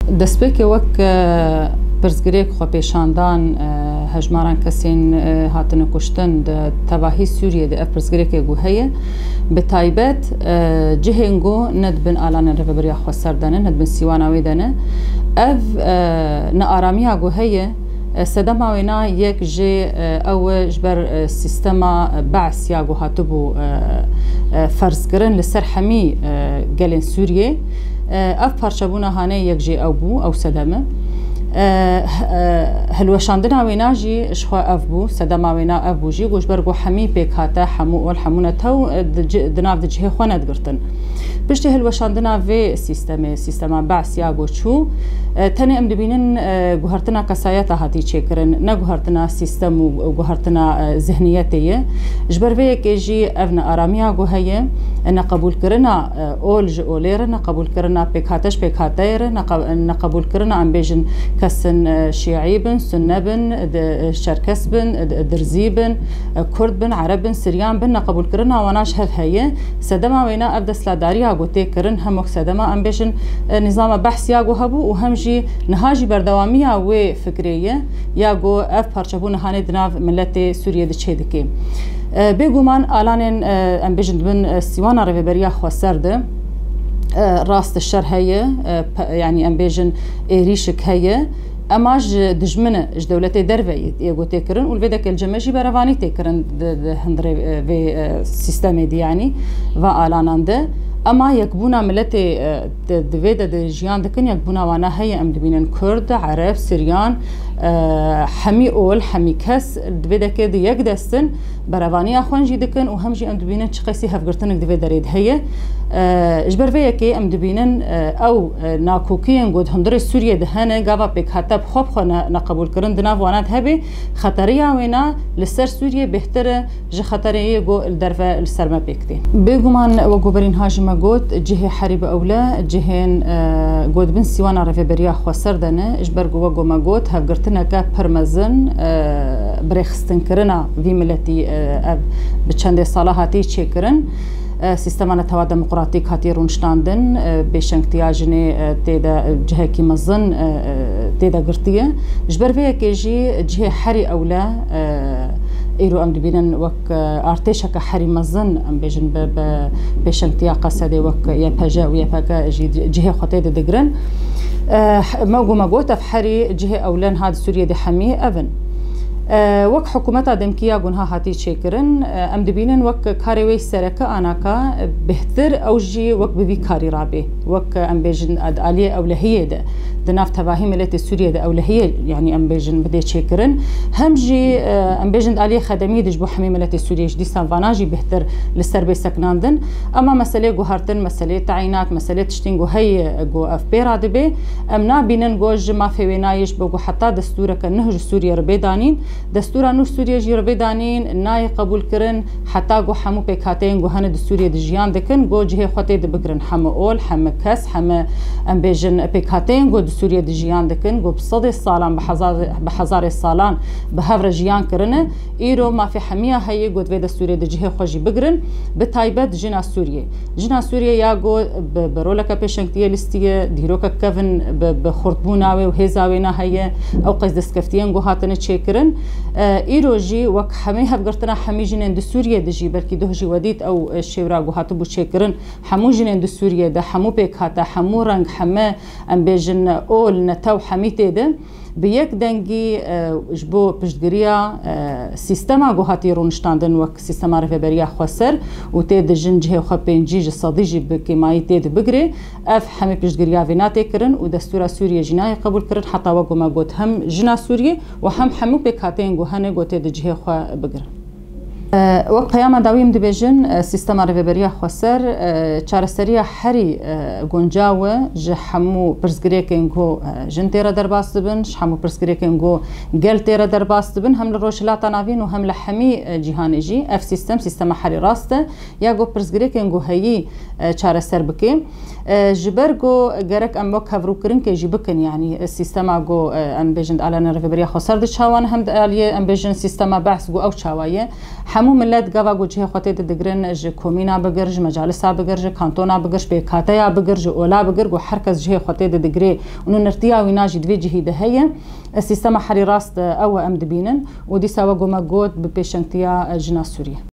دەستپێکی وەک پرسگرێک خۆ پێشاندان هەژماران کەسین هاتنە کوشتن تەواهی سووریە ئەف پرسگرێکێک بوو هەیە بە تایبەت جهێنگۆ نەدبن ئالانە ڕێبەبەریا خۆ سەردەنە نەدبن سیواناوی دەنە ئەف نەئارامیە گو هەیە سەدەماوێنا یەک ژێ ئەوە ژبەر سیستەما بەعس یا گو هاتبوو فەرزکردن لەسەر هەمی گەلێن سووریێ ئەف پارچەبوونە هانەیە یەک ژێ ئەو بوو ئەو سەدەمە هەلوەشاندنا وێناژی شخوا ئەف بوو سەدەماوێنا ئەف بووژی گۆشبەر گۆ هەمی پێکهاتە هەموو ئۆل هەمونەتە و دناو دجهێ خۆ نەدگرتن پشتی هەلوەشاندنا vê سیستەما بەعس یا گۆچوو تەنێ ئەم دەبینن گوهرتنا کەسایەتە هاتی چێکردن نەگوهرتنا سیستەم و گوهرتنا ذهنیەتەیە ژبەر vêyekê ئەv نەئارامیا گو هەیە نەقبولکردنا ئۆل ji ئۆلێرە نەقبولکردنا پێکهاتەش پێکهاتەیرە نەقبولکردنا ئەم بێژن کەسن شیعی بن سنە بن شەرکەس بن درزی بن کورد بن عەرەب بن سریان بن نەقبولکردنا واناش هەف هەیە سەدەما وێنا ئەف دەستلادارییا گو تێکردن هەموو سەدەما ئەم بێژن نظامە بەحسیا گو هەبوو و هەمژی نەهاژی بەردەوامیە وێ فکرەیە یا گۆ ئەف پارچەبوو نەهانێ دناو ملەتێ سووریە دچێ دکێ بێگومان ئالانێن ئەم بێژن بن سیوانە ڕێبەبەریا خۆ سەردە ڕاستە شەر هەیە یعنی ئەم بێژن ئێریشک هەیە ئەماش دژمنە ژ دەولەتێ دەرڤەیت ئێگۆ تێکردن و لێ دەکەل جەمەژی بەرەوانی تێکردن هەندرێ vê سیستەمێ دیانی و ئالاناندە ئەما یەکبوونا ملەتێ divê de ژیان dikin yekbûna wana heye em dibînin Kurd, Ereb, Siryan hemî ol hemî kes divê deke di yek destin berevaniya xwe jî dikin û hem jî em dibînin çi qesî hevgirtinek divê derê de heye ji ber vê yekê em dibînin ew nakokiyên got hundirê Sûriyê de hene gava pêkhate xwe xwe neqebûlkirin di nav wan hebe xeteriya wêna li ser Sûriyê bêhtir e ji xetereyê got li derve li ser me pêktê bêguman we goberîn hajî me got cihê herî bi ewle cihên gotbin sîwana rêveberiya xwe ser dene ji ber we got me got hevgirtineke pir mezin birêxistinkrina vî milletî ev bi çendê sala hatî çêkirin سیستەمانە تەوا دەموقراتیک هاتی ڕوونشتاندن بێشەنگتیا ژنێ تێدا جهێکی مەزن تێدا گرتیە ji ber vê yekê jî cihê herî ewle îro em dibînin wek artêşeke herî mezin em bêjin bi pêşengtiya qesedê wek YPG û YPG jî cihê xwe tê de digirin me got me got ev herî cihê ewlen hat Sûriyê de hemî ev in وەک حکوومەتا دەمکییا گونها هاتی چێکردن ئەم دەبینن وەک کارێ وەی سەرەکە ئاناکە بهتر ئەو ژی وەک ببی کاری ڕابێ وەک ئەم بێژن ئەدعالیە ئەو لە هەیەدا دناف تەواهی ملەتی سووریەدا ئەو لە هەیە یعنی ئەم بێژن بدێ چێکردن هەم ژی ئەم بێژن ئالیە خەدەمی دژ بۆ هەمی ملەتی سووریەش دیسان ڤاناژی بهتر لەسەر بێ سەکناندن ئەما مەسەلەی گوهارتن مەسەلەی تعینات مەسەلەی تشتین گو هەیە گو ئەف پێرا دەبێ ئەم نابینن گۆژ مافێ وێنایش بۆ گو حتا دەستورەکە نەهژ سووریە ڕبێدانین دستورا نو سوریه جی ربیدانین نای قبول کرن حتی گو همو پیکاتین گو هنه سوریه دجیان دکن گو جهه خطه د بگرن همه اول همه کس همه ام بیژن پیکاتین گو سوریه دجیان دکن گو بصد سالان به هزار سالان به هفر جیان کرنه ایرو ما فی حمیه هی گو د سوریه دجهه خوجی بگرن به تایبت جنا سوریه یا گو برولک پیشنگتیه لیستیه دیروک کفن به خردبوناوی و هزاوینا هی او قصد دسکفتیان گو هاتنه چیکرن ئیرۆژی وەک هەمەی هەفگرتنە هەمی ژنێن دی سووریە دژی بەرکی دۆژی وەدیت ئەو شێورا گوهاتە بوو چێکردن هەموو ژنێن دی سووریە دە هەموو پێکهاتە هەموو ڕەنگ هەمە ئەم بێژن ئۆل نەتە و هەمی تێدە bi yek dengî ji bo piştgiriya sîstema guhatî rûniştandin wek sîstema rêveberiya xwe ser û tê dijin cihê xwe pêncî ji sedî jî bi kêmayî tê dibigire ev hemê piştgiriya vê natêkirin û destûra Sûriye jî nayê qebûl kirin heta wek me got hem jina Sûriye û hem hemû pêkhateyên gu hene got tê di cihê xwe bigirin وەک پەیاما داویم دەبێژن سیستەما ڕێڤەبەریە خۆ سەر چارەسەریە هەری گونجاوە ji hemû pirsgirêkên got jin têre derbas dibin ji hemû pirsgirêkên got gel têre derbas dibin hem li rojhilata navîn û hem li hemî cîhanê jî ev sîstema herî rast e ya got pirsgirêkên got heyî çareser bike ji ber got gerek em wek hevrûkirinkê jî bikin yanî sîstema got em bêjin aliyê rêveberiya xwe ser di çawan hem aliyê em bêjin sîstema behs got ew çawa ye همو ملت گاوا گوجه خاطر دگرن ج کومینا بگرج مجالس بگرج کانتونا بگرج بیکاتیا بگرج اولا بگرج و هر کس جه خاطر دگری اونو نرتیا و ناجد وی جهیده هي السيستم حري راست او ام دبينن ودي سوا گوما گود بپیشنگتیا جنا سوریه